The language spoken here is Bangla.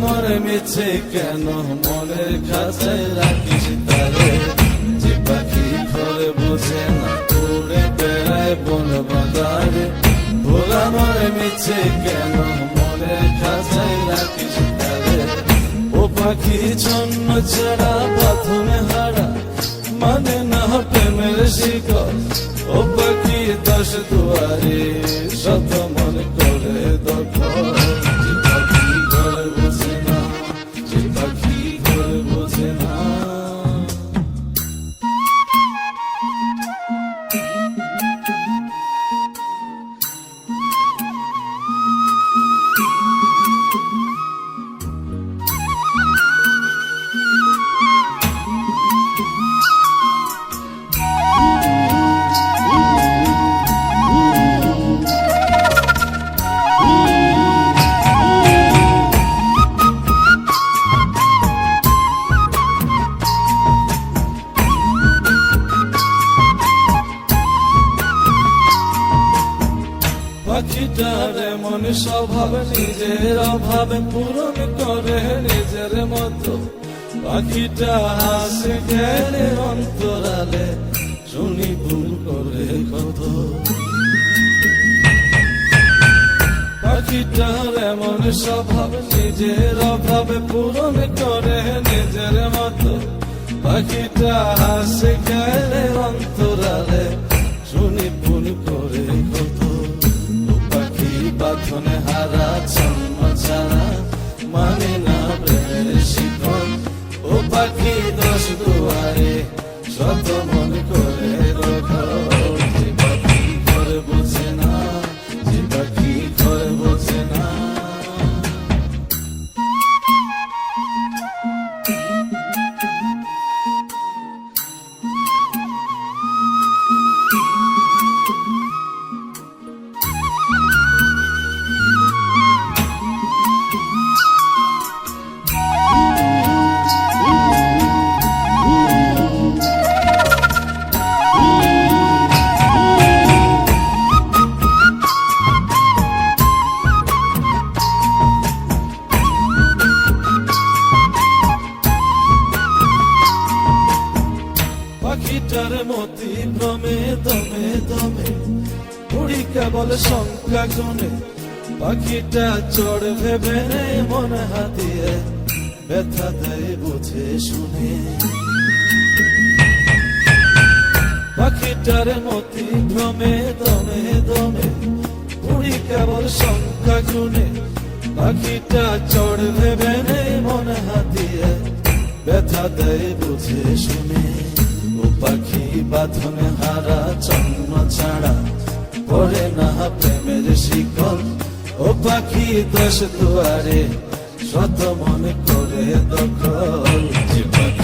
মরে মিছে কেন মনের কাছে রাখিস তারে, যে পাখি ঘরে বসে না উড়ে বেড়ায় বন বাজারে। ভোলা মরে মিছে কেন মনের কাছে রাখিস তারে, ও পাখি ছন্ন ছাড়া প্রথমে হারা মানে না প্রেমের শিকল। ও পাখি দশ দুয়ারে শত মন করে দখল, যে পাখি ঘরে বসে না, যে পাখি ঘরে বসে না। পাখিটার এমন স্বভাব নিজের অভাবে পূরণ করে নিজের মতো। পাখিটা হাসে গেলে অন্তরালে শুনি ভুল করে কত। পাখিটার এমন স্বভাব নিজের অভাবে পূরণ করে নিজের মতো। পাখিটা হাসে গেলে অন্তরালে শুনি ভুল করে কত। বাঁধনে হারা ছন্ন ছাড়া মানে না প্রেমের শিকল। ও পাখি দশ দুয়ারে শত মন করে দখল, যে পাখি ঘরে বসে না, যে পাখি ঘরে বসে না। পাখিটার মতি ভ্রমে দমে দমে উড়ি কেবল সংখ্যা গুনে। পাখিটা চড় ভেবে মন হাতিয়ে ব্যথা দেয় বুঝে শুনে। পাখিটার মতি ভ্রমে দমে দমে উড়ি কেবল সংখ্যা গুনে। পাখিটা চড় ভেবে মন হাতিয়ে ব্যথা দেয় বুঝে শুনে। ও পাখি বাঁধনে হারা ছন্ন ছাড়া পড়ে না প্রেমের শিকল। ও পাখি দশ দুয়ারে শত মনে করে দখল, যে পাখি